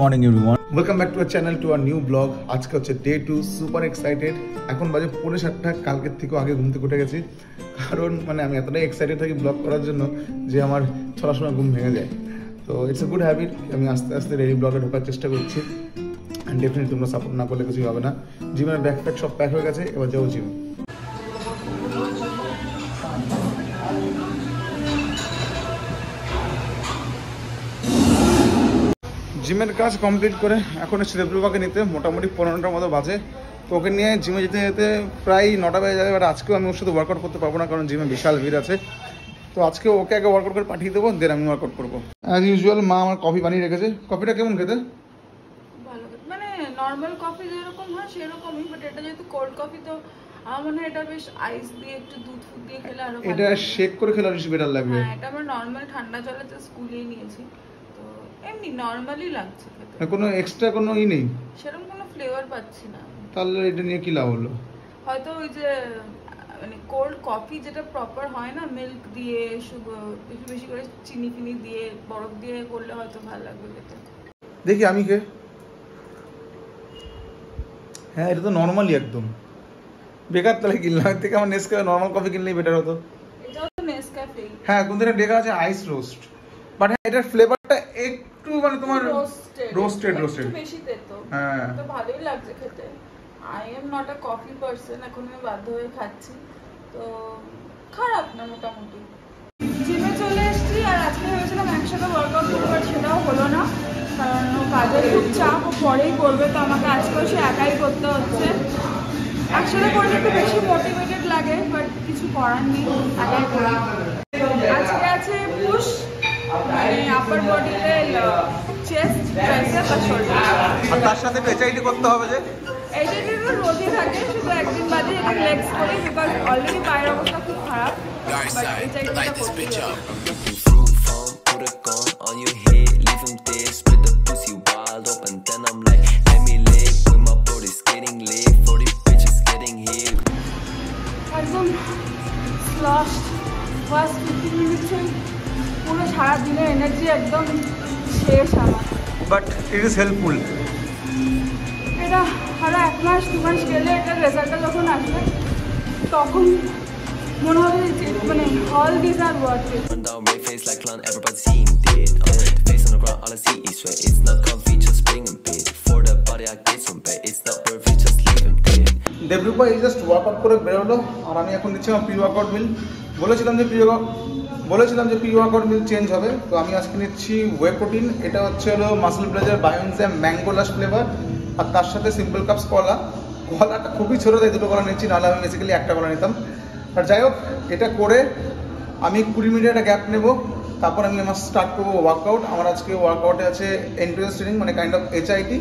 morning everyone. Welcome back to our channel, to our new vlog. আজকে হচ্ছে day 2, super excited. এখন বাজে 7:30, কালকের থেকেও আগে ঘুম থেকে উঠে গেছি, কারণ মানে আমি এতটাই এক্সাইটেড থাকি ব্লগ করার জন্য যে আমার ছটার সময় ঘুম ভেঙে যায়। তো ইটস এ গুড হ্যাবিট। আমি আস্তে আস্তে ডেইলি ব্লগে ঢোকার চেষ্টা করছি, অ্যান্ড ডেফিনেটলি তোমরা সাপোর্ট না করলে কিছুই হবে না। জিমের ব্যাকপ্যাক সব প্যাক হয়ে গেছে, এবার যাবো জিম। জিমের কাজ কমপ্লিট করে এখন এসে দেবলুবাকে নিতে, মোটামুটি 15টার মতো বাজে। তো ওকে নিয়ে জিমে যেতে যেতে প্রায় 9টা বেজে যাবে। বাট আজকেও আমি ওর সাথে ওয়ার্কআউট করতে পারবো না, কারণ জিমে বিশাল ভিড় আছে। তো আজকে ওকে আগে ওয়ার্কআউট করে পাঠিয়ে দেবো, দেন আমি ওয়ার্কআউট করবো। অ্যাজ ইউজুয়াল মা আমার কফি বানিয়ে রেখেছে। কফিটা কেমন খেতে? ভালো, মানে নর্মাল কফি যেরকম হয় সেরকমই, বাট এটা যেহেতু কোল্ড কফি তো আমার মনে হয় এটা বেশ আইস দিয়ে একটু দুধ দিয়ে খেলে আরো ভালো। এটা শেক করে খেলে বেশি বেটার লাগবে। হ্যাঁ, এটা আমরা নর্মাল ঠান্ডা জলে তো স্কুলেই নিয়েছি, তো এমনি নর্মালি লাগছে খেতে। কোনো এক্সট্রা কোনো নেই, সেরকম কোনো ফ্লেভার পাচ্ছি না। তাহলে এটা নিয়ে কি লাভ হলো? হয়তো ওই যে মানে কোল্ড কফি যেটা প্রপার হয় না, মিল্ক দিয়ে সুগার একটু বেশি করে চিনি ফিনি দিয়ে বরফ দিয়ে করলে হয়তো ভালো লাগবে খেতে। দেখি আমি কে। হ্যাঁ, এটা তো নর্মালি একদম বেকার। তাহলে কিনলাম, এর থেকে আমার নেসক্যাফে নর্মাল কফি কিনলেই বেটার হতো। এটাও তো নেসক্যাফে। হ্যাঁ, কোন দিনে লেখা আছে আইস রোস্ট, বাট এটার ফ্লেভারটা একটু মানে তোমার রোস্টেড বেশি তেতো। হ্যাঁ, তো ভালোই লাগছে খেতে। I am not a coffee person, এখন আমি বাধ্য হয়ে খাচ্ছি, তো খারাপ না মোটামুটি। জিমে চলে এসেছি, আর আজকে ভেবেছিলাম একসাথে ওয়ার্কআউট করবো, সেটাও হলো না, কারণ ও কাজের খুব চাপ, ও পরেই করবে, তো আমাকে আজকেও সে একাই করতে হচ্ছে। একসাথে করলে একটু বেশি মোটিভেটেড লাগে, বাট কিছু করার নেই, একাই করি। আজকে আছে পুশ, মানে আপার বডিতে চেস্ট, ট্রাইসেপ আর শোল্ডার। আর তার সাথে পেঁচাইটি করতে হবে যে এইটা কিন্তু রোজই থাকে, শুধু একদিন বাদে যদি লেগস করি, বিকজ অলরেডি পায়ের অবস্থা খুব খারাপ, বাট এই চাইটা করতেই হবে। একদম লাস্ট ফার্স্ট 15 মিনিটসে পুরো সারাদিনের এনার্জি একদম শেষ আমার। But it is helpful. এটা আরো 1 মাস 2 মাস গেলে এটার রেজাল্টটা যখন আসবে, তখন মনে হবে যে মানে all this are worth it. Debrupa এই জাস্ট ওয়ার্কআউট করে বেরোলো, আর আমি এখন দিচ্ছি আমার প্রি ওয়ার্কআউট মিল। বলেছিলাম যে প্রি ওয়ার্কআউট মিল চেঞ্জ হবে, তো আমি আজকে নিচ্ছি ওয়ে প্রোটিন। এটা হচ্ছে হলো মাসল ব্লেজার বায়োএনজাইম ম্যাঙ্গো লাশ ফ্লেভার, আর তার সাথে সিম্পল কাপস কলা। কলাটা খুবই ছোটো, তাই 2টো কলা নিচ্ছি, নাহলে আমি বেসিক্যালি 1টা কলা নিতাম। আর যাই হোক, এটা করে আমি 20 মিনিট একটা গ্যাপ নেবো, তারপর আমি আমার স্টার্ট করবো ওয়ার্কআউট। আমার আজকে ওয়ার্কআউটে আছে এন্ডুরেন্স ট্রেনিং, মানে কাইন্ড অফ HIIT,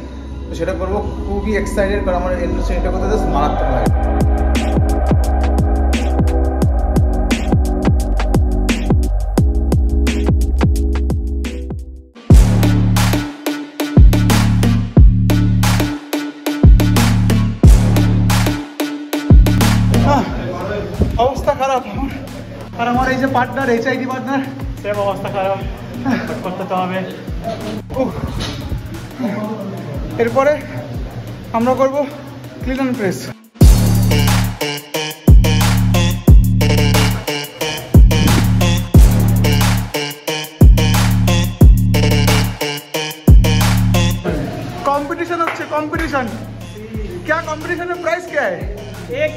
তো সেটা করবো। খুবই এক্সাইটেড, কারণ আমার এন্ডুরেন্স ট্রেনিংটা করতে জাস্ট মারাত্মক লাগে। অবস্থা খারাপ আমার, আর আমার এই যে পার্টনার, HIIT পার্টনার, সেম অবস্থা খারাপ, করতে তো হবে। এরপরে আমরা করব ক্লিন অ্যান্ড প্রেস। कंपटीशन अच्छे कंपटीशन। क्या कंपटीशन में प्राइस क्या है? एक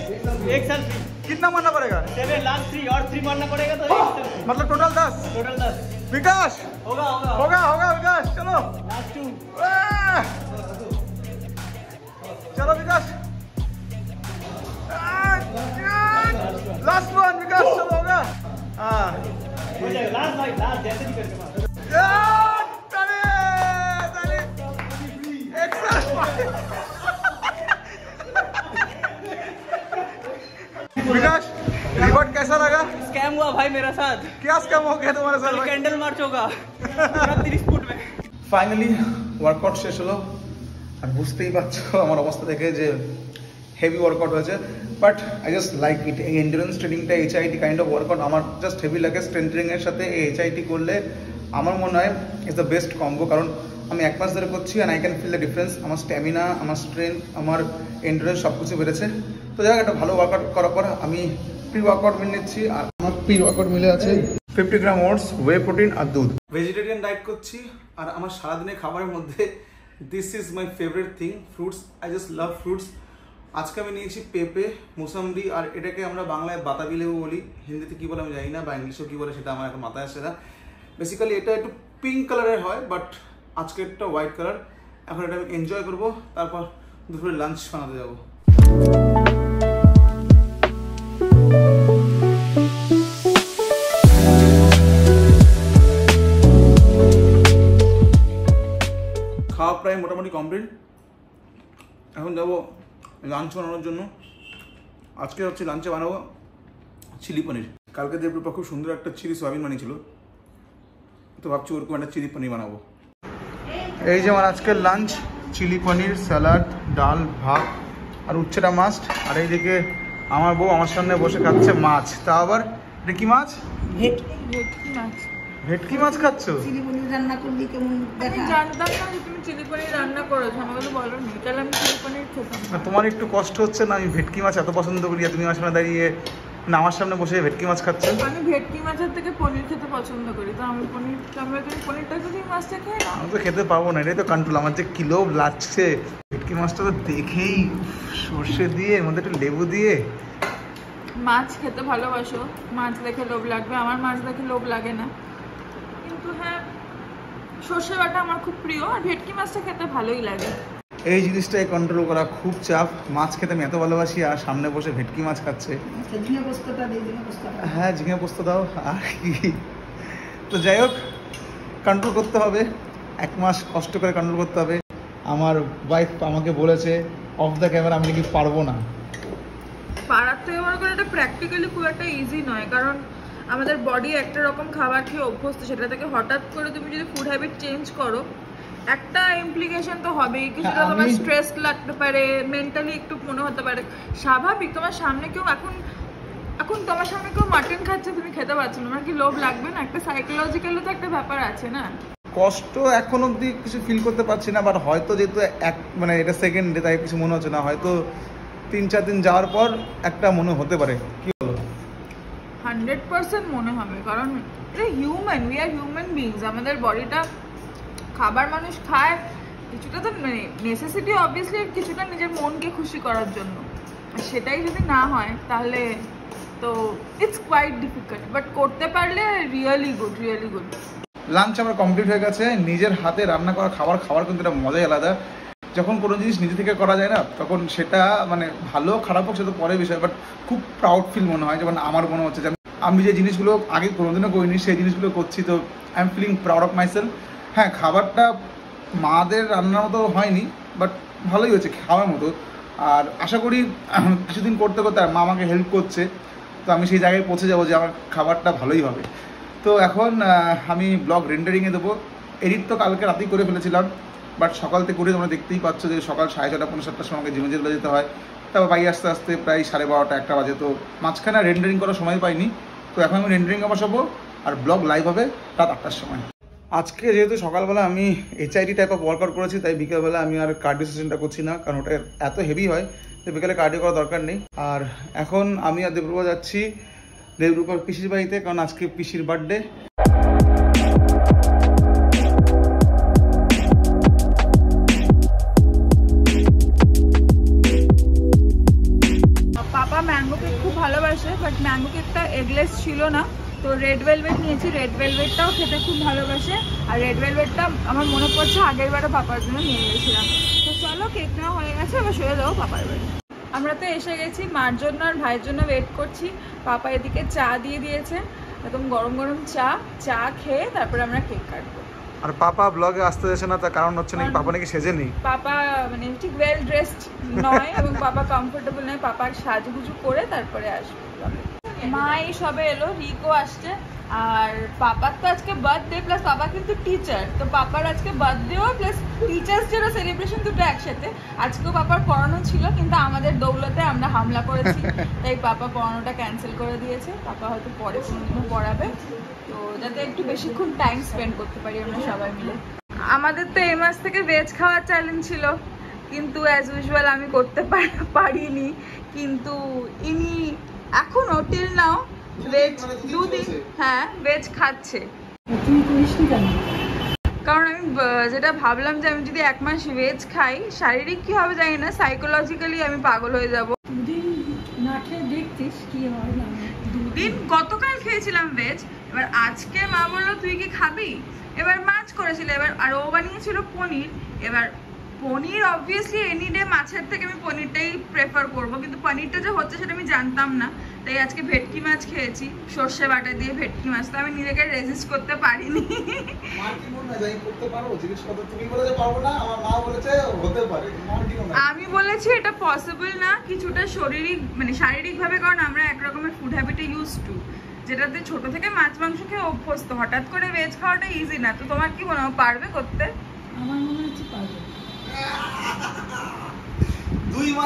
साल फ्री। कितना मारना पड़ेगा? 7 लास्ट 3 और 3 मारना पड़ेगा, तो मतलब टोटल 10। टोटल 10 विकास होगा विकास, चलो लास्ट 2। चलो विकास, लास्ट वन विकास, चलो होगा। हाँ, हो जाएगा लास्ट भाई, लास्ट जैसे भी करके मार। विकास, रिवॉर्ड कैसा लगा? स्कैम हुआ भाई मेरा साथ। क्या स्कैम हो गया तुम्हारे साथ? कैंडल मार्च होगा पूरा 30 फुट में। ফাইনালি ওয়ার্কআউট শেষ হলো, আর বুঝতেই পারছো আমার অবস্থা দেখে যে হেভি ওয়ার্কআউট হয়েছে। But I just like it. এই এন্ডুরেন্স ট্রেনিংটা HIIT কাইন্ড অফ ওয়ার্কআউট আমার জাস্ট হেভি লাগে। স্ট্রেংথ ট্রেনিংয়ের সাথে এই HIIT করলে আমার মনে হয় ইজ দ্য বেস্ট কম্বো, কারণ আমি 1 মাস ধরে করছি and I can feel the difference. আমার স্ট্যামিনা, আমার স্ট্রেংথ, আমার এন্ডুরেন্স সব কিছু বেড়েছে। তো যাই হোক, একটা ভালো ওয়ার্কআউট করার পর আমি প্রি ওয়ার্কআউট মিল নিচ্ছি। আর আমার প্রি ওয়ার্কআউট মিলে আছে 50 গ্রাম ওটস, ওয়ে প্রোটিন আর দুধ। ভেজিটেরিয়ান ডায়েট করছি আর আমার সারাদিনের খাবারের মধ্যে this is my favourite thing, fruits. I just love fruits. আজকে আমি নিয়েছি পেঁপে, মুসাম্বি, আর এটাকে আমরা বাংলায় বাতাবি লেবু বলি, হিন্দিতে কী বলে আমি জানি না, বা ইংলিশেও কী বলে সেটা আমার এখন মাথায় আসে না। বেসিক্যালি এটা একটু পিঙ্ক কালারের হয়, বাট আজকে একটা হোয়াইট কালার। এখন এটা আমি এনজয় করবো, তারপর দুপুরে লাঞ্চ বানাতে যাবো। খাওয়া প্রায় মোটামুটি কমপ্লিট। এখন যাবো লাঞ্চ বানানোর জন্য। আজকে হচ্ছে লাঞ্চে বানাবো চিলি পনির। কালকে দেবরূপা খুব সুন্দর একটা চিলি সয়াবিন বানিয়েছিল, তো ভাবছি ওরকম একটা চিলি পনির বানাবো। এই যে আমার আজকের লাঞ্চ, চিলি পনির, স্যালাড, ডাল, ভাত আর উচ্ছেটা মাছ। আর এইদিকে আমার বউ আমার সামনে বসে খাচ্ছে মাছ। তা আবার এটা কি মাছ? ভেটকি মাছ। ভেটকি মাছ খাচ্ছ? চিলি পনির রান্না করলি কেমন আমি জানতাম না যে তুমি চিলি পনির রান্না করেছো, আমাকে বলো নি, তাহলে আমি চিলি পনির খেতাম না। তোমার একটু কষ্ট হচ্ছে না? আমি ভেটকি মাছ এত পছন্দ করি, আর তুমি আমার সামনে দাঁড়িয়ে না আমার সামনে বসে ভেটকি মাছ খাচ্ছ। আমি ভেটকি মাছের থেকে পনির খেতে পছন্দ করি, তো আমি পনির, আমরা তুমি পনিরটা যদি মাছটা খেয়ে না। আমি তো খেতে পারবো না, এটাই তো কন্ট্রোল। আমার যে কিলো লাগছে ভেটকি মাছটা তো দেখেই, সর্ষে দিয়ে এর মধ্যে একটু লেবু দিয়ে। মাছ খেতে ভালোবাসো, মাছ দেখে লোভ লাগবে, আমার মাছ দেখে লোভ লাগে না। কিন্তু হ্যাঁ, সর্ষে বাটা আমার খুব প্রিয়, আর ভেটকি মাছটা খেতে ভালোই লাগে। এই জিনিসটাই কন্ট্রোল করা খুব চাপ। মাছ খেতে আমি এত ভালোবাসি, আর সামনে বসে ভেটকি মাছ খাচ্ছে। ঝিঙে পোস্তটা দিই, ঝিঙে পোস্তটা। হ্যাঁ, ঝিঙে পোস্ত দাও আর কি। তো যাই হোক, কন্ট্রোল করতে হবে, 1 মাস কষ্ট করে কন্ট্রোল করতে হবে। আমার ওয়াইফ আমাকে বলেছে অফ দ্য ক্যামেরা আমি নাকি পারবো না। পাড়ার থেকে মনে করে এটা প্র্যাকটিক্যালি খুব একটা ইজি নয়, কারণ আমাদের বডি একটা রকম খাবার খেয়ে অভ্যস্ত, সেটা থেকে হঠাৎ করে তুমি যদি ফুড হ্যাবিট চেঞ্জ করো, একটা ইমপ্লিকেশন তো হবেই। কিছুটা তোমার স্ট্রেস লাগতে পারে, মেন্টালি একটু মনে হতে পারে স্বাভাবিক। তোমার সামনে কেউ এখন তোমার সামনে কেউ মাটন খাচ্ছে, তুমি খেতে পারছো না, আমার কি লোভ লাগবে না? একটা সাইকোলজিক্যালি তো একটা ব্যাপার আছে না। কষ্ট এখন অবধি কিছু ফিল করতে পারছি না, বাট হয়তো যেহেতু মানে এটা সেকেন্ড ডে, তাই কিছু মনে হচ্ছে না। হয়তো 3-4 দিন যাওয়ার পর একটা মনে হতে পারে। কি বলো? 100% মনে হবে, কারণ এটা human, we are human beings. আমাদের বডিটা, খাবার মানুষ খায় কিছুটা তো মানে নেসেসিটি অবভিয়াসলি, কিছুটা নিজের মনকে খুশি করার জন্য। আর সেটাই যদি না হয় তাহলে তো ইটস কোয়াইট ডিফিকাল্ট, বাট করতে পারলে really good, really good. Lunch আমার কমপ্লিট হয়ে গেছে। নিজের হাতে রান্না করা খাবার কিন্তু একটা মজাই আলাদা। যখন কোনো জিনিস নিজে থেকে করা যায় না, তখন সেটা মানে ভালো খারাপ হোক সেটা তো পরের বিষয়, বাট খুব প্রাউড ফিল মনে হয়। যেমন আমার মনে হচ্ছে যে আমি যে জিনিসগুলো আগে কোনোদিনও করিনি সেই জিনিসগুলো করছি, তো I am feeling proud of myself. হ্যাঁ, খাবারটা মাদের রান্নার মতো হয়নি, বাট ভালোই হয়েছে খাওয়ার মতো। আর আশা করি কিছুদিন করতে করতে আর মা আমাকে হেল্প করছে, তো আমি সেই জায়গায় পৌঁছে যাবো যে আমার খাবারটা ভালোই হবে। তো এখন আমি ব্লগ রেন্ডারিংয়ে দেবো। এডিট তো কালকে রাতেই করে ফেলেছিলাম, বাট সকাল থেকে করে তোমরা দেখতেই পাচ্ছ যে সকাল 6:30 পৌনে 7টার সময় জিমে যেতে হয়। তারপর বাড়ি আসতে আসতে প্রায় 12:30 1টা বাজে, তো মাঝখানে রেন্ডারিং করার সময় পাইনি। তো এখন আমি রেন্ডারিংয়ে বসাবো আর ব্লগ লাইভ হবে রাত 8টার সময়। আজকে যেহেতু সকালবেলা আমি HIIT টাইপ অফ ওয়ার্কআউট করেছি, তাই বিকেলবেলা আমি আর কার্ডিও সেশনটা করছি না, কারণ ওটা এত হেভি হয় তো বিকেলে কার্ডিও করার দরকার নেই। আর এখন আমি আর দেবরূপা যাচ্ছি দেবরূপার পিসির বাড়িতে, কারণ আজকে পিসির বার্থডে। পাপা ম্যাঙ্গো কেক খুব ভালোবাসে, বাট ম্যাঙ্গো কেকটা এগলেস ছিল না, তো রেড ভেলভেট নিয়েছি। রেড ভেলভেটটাও খেতে খুব ভালোবাসে, আর রেড ভেলভেটটা আমার মনে পড়ছে আগের বারে পাপার জন্য নিয়ে গেছিলাম। তো চলো, কেক নেওয়া হয়ে গেছে, এবার শুয়ে যাবো পাপার বাড়ি। আমরা তো এসে গেছি, মার জন্য আর ভাইয়ের জন্য ওয়েট করছি। পাপা এদিকে চা দিয়ে দিয়েছে, একদম গরম গরম চা খেয়ে তারপরে আমরা কেক কাটবো। আর পাপা ব্লগে আসতে যাচ্ছে না, তার কারণ হচ্ছে নাকি পাপা নাকি সেজে নেই। পাপা মানে ঠিক ওয়েল ড্রেসড নয়, এবং পাপা কমফোর্টেবল নয়। পাপার সাজুগুজু করে তারপরে আসবে। মাই সবে এলো, রিকো আসছে, আর পাপার তো আজকে বার্থডে, প্লাস পাপা কিন্তু টিচার, তো পাপার আজকে বার্থডেও প্লাস টিচার্স ডেরও সেলিব্রেশন দুটো একসাথে। আজকেও পাপার পড়ানো ছিল, কিন্তু আমাদের দৌলতে আমরা হামলা করেছি, তাই পাপা পড়ানোটা ক্যান্সেল করে দিয়েছে। পাপা হয়তো পরে কোনোদিনও পড়াবে, তো যাতে একটু বেশিক্ষণ টাইম স্পেন্ড করতে পারি আমরা সবাই মিলে। আমাদের তো এই মাস থেকে ভেজ খাওয়ার চ্যালেঞ্জ ছিল, কিন্তু অ্যাজ ইউজুয়াল আমি করতে পারিনি। কিন্তু ইনি এখনো টিল নাও ভেজ 2 দিন হ্যাঁ ভেজ খাচ্ছে। তুমি করিসনি কেন? কারণ আমি যেটা ভাবলাম যে আমি যদি 1 মাস ভেজ খাই শারীরিক কি হবে জানি না, সাইকোলজিক্যালি আমি পাগল হয়ে যাব। দুদিন না খেয়ে দেখতিস কি হয় না। দুদিন গতকাল খেয়েছিলাম ভেজ, এবার আজকে মা বললো তুই কি খাবি, এবার মাছ করেছিল, এবার আর ও বানিয়েছিল পনির। এবার পনির অবভিয়াসলি এনি ডে মাছের থেকে আমি পনিরটাই প্রেফার করব, কিন্তু পনিরটা যে হচ্ছে সেটা আমি জানতাম না, তাই আজকে ভেটকি মাছ খেয়েছি, সর্ষে বাটা দিয়ে ভেটকি মাছ। তো আমি নিজেকে রেজিস্ট করতে পারিনি। আমি বলেছি এটা পসিবল না, কিছুটা শারীরিক ভাবে, কারণ আমরা একরকমের ফুড হ্যাবিটে ইউজ টু, যেটাতে ছোট থেকে মাছ মাংস খেয়ে অভ্যস্ত। হঠাৎ করে ভেজ খাওয়াটা ইজি না। তো তোমার কি মনে হয় পারবে করতে? আমার মনে হচ্ছে পারবে। দুই মা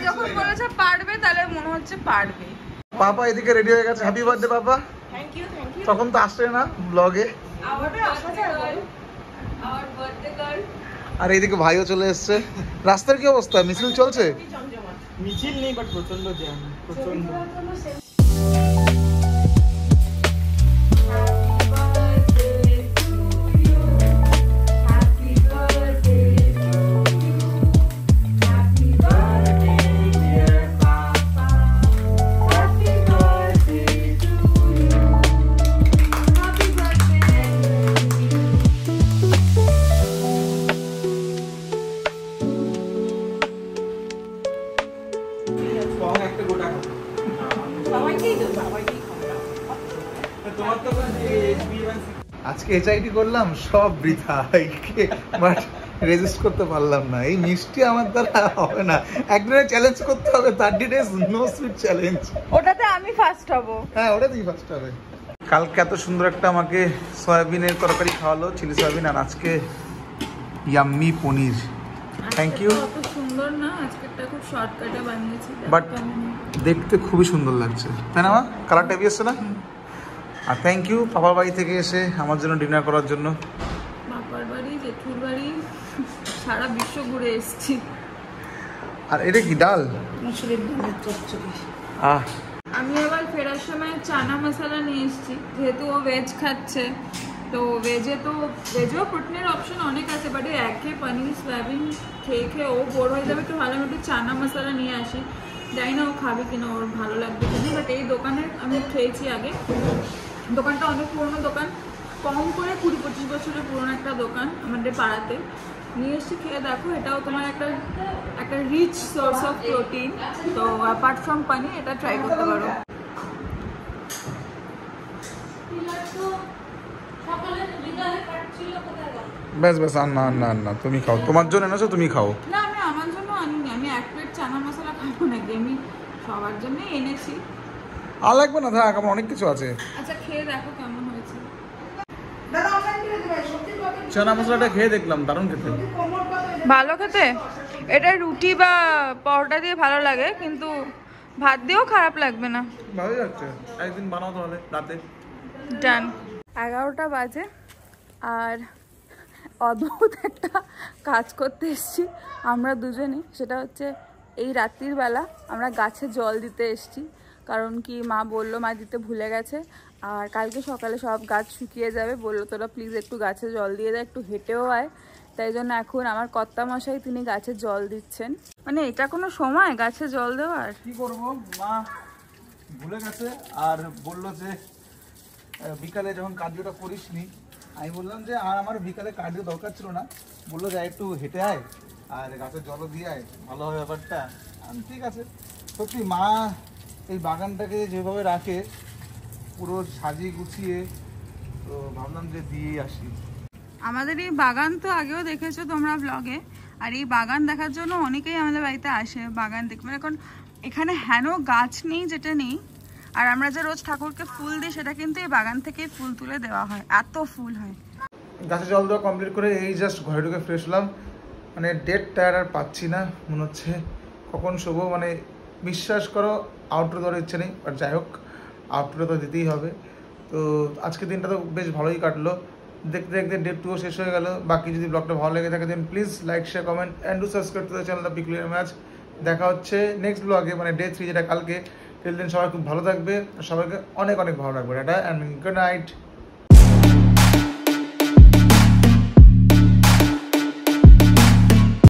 যখন বলেছে পারবে তাহলে মনে হচ্ছে পারবে। পাপা এদিকে রেডি হয়ে গেছে, happy birthday papa. Thank you thank you. তখন তো আসছে না ব্লগে। আর এইদিকে ভাইও চলে এসছে। রাস্তার কি অবস্থা, মিছিল চলছে? মিছিল নেই, বাট প্রচন্ড জ্যাম, প্রচন্ড। আজকে এইচআইটি করলাম, সব বৃথা, বাট রেজিস্ট করতে পারলাম না। এই মিষ্টি আমার দ্বারা হবে না, একদিনে চ্যালেঞ্জ করতে হবে, 30 ডেজ নো সুইট চ্যালেঞ্জ। ওটাতে আমি ফার্স্ট হব। হ্যাঁ, ওটাতেই ফার্স্ট হবে। কালকে এত সুন্দর একটা আমাকে সয়াবিনের তরকারি খাওয়ালো, চিলি সয়াবিন, আর আজকে ইয়াম্মি পনির। Thank you. কত সুন্দর না, আজকেরটা খুব শর্টকাটে বানিয়েছি, বাট দেখতে খুবই সুন্দর লাগছে, তাই না মা? কালারটা এসছে না? আর থ্যাংক ইউ পাপার বাড়ি থেকে এসে আমার জন্য ডিনার করার জন্য। বাবার বাড়ি, জেঠুর বাড়ি, সারা বিশ্ব ঘুরে এসেছি। আর এটা কি ডাল? মুসুরির ডালের চচ্চড়ি। আমি আবার ফেরার সময় চানা মশলা নিয়ে এসেছি, যেহেতু ও ভেজ খাচ্ছে। তো ভেজেও প্রোটিনের অপশন অনেক আছে, বাট এই একঘেয়ে পনির সয়াবিন খেয়ে খেয়ে ও বোর হয়ে যাবে, একটু ভালো একটু চানা মশলা নিয়ে আসি। জানি না ও খাবে কিনা, ওর ভালো লাগবে কিনা। বাট এই দোকানে আমি খেয়েছি আগে, দোকানটা অনেক পুরোনো দোকান, কম করে 20-25 বছরের পুরোনো একটা দোকান আমাদের পাড়াতে। নিয়ে এসে খেয়ে দেখো, এটাও তোমার একটা রিচ সোর্স অফ প্রোটিন। তো অ্যাপার্ট ফ্রম পানি এটা ট্রাই করতে পারো। ব্যাস ব্যাস, আর না তুমি খাও, তোমার জন্য এনেছো, তুমি খাও। না, আমি আমার জন্য আনিনি, আমি 1 প্লেট চানা মশলা খাবো নাকি, আমি সবার জন্যই এনেছি। আর লাগবে না, থাক, আমার অনেক কিছু আছে। আচ্ছা খেয়ে দেখো কেমন হয়েছে। চানা মশলাটা খেয়ে দেখলাম, দারুণ খেতে। ভালো খেতে, এটা রুটি বা পরোটা দিয়ে ভালো লাগে, কিন্তু ভাত দিয়েও খারাপ লাগবে না। ভালোই লাগছে, একদিন বানাও তাহলে রাতে। ডান। 11টা বাজে, আর অদ্ভুত একটা কাজ করতে এসেছি আমরা দুজনে। সেটা হচ্ছে এই রাত্রির বেলা আমরা গাছে জল দিতে এসেছি, কারণ কি মা বললো, মা দিতে ভুলে গেছে, আর কালকে সকালে সব গাছ শুকিয়ে যাবে। বললো তোরা প্লিজ একটু গাছে জল দিয়ে দেয়, একটু হেঁটেও আয়। তাই জন্য এখন আমার কর্তামশাই তিনি গাছে জল দিচ্ছেন। মানে এটা কোনো সময় গাছে জল দেওয়ার? কি করবো, মা ভুলে গেছে আর বললো যে বিকালে যখন কার্ডিওটা করিসনি, আমি বললাম যে আর আমার বিকালে কার্ডিও দরকার ছিল না, বললো যে একটু হেঁটে আয় আর গাছের জলও দিয়ে আয়, ভালো হবে ব্যাপারটা। আমি ঠিক আছে। সত্যি মা এই বাগানটাকে যেভাবে রাখে, পুরো সাজিয়ে গুছিয়ে, তো ভাবলাম যে দিয়েই আসি। আমাদের এই বাগান তো আগেও দেখেছো তোমরা ব্লগে, আর এই বাগান দেখার জন্য অনেকেই আমাদের বাড়িতে আসে বাগান দেখবে। এখন এখানে হেন গাছ নেই যেটা নেই, আর আমরা যে রোজ ঠাকুরকে ফুল দিই সেটা কিন্তু এই বাগান থেকে ফুল তুলে দেওয়া হয়, এত ফুল হয়। গাছে জল দেওয়া কমপ্লিট করে এই জাস্ট ঘরে ঢুকে ফ্রেশ হলাম। মানে ডেড টায়ার আর পাচ্ছি না, মনে হচ্ছে কখন শোবো। মানে বিশ্বাস করো আউটডোর দেওয়ার ইচ্ছে নেই, বাট যাই হোক আউটডোরে তো দিতেই হবে। তো আজকের দিনটা তো বেশ ভালোই কাটলো। দেখতে দেখতে ডে 2 শেষ হয়ে গেল। বাকি যদি ব্লগটা ভালো লেগে থাকে then please like share comment and do subscribe to the channel the peculiar match. দেখা হচ্ছে নেক্সট ব্লগে, মানে ডে 3 যেটা কালকে। টিল দেন সবাই খুব ভালো থাকবে, সবাইকে অনেক অনেক ভালো রাখবে। Tata and good night.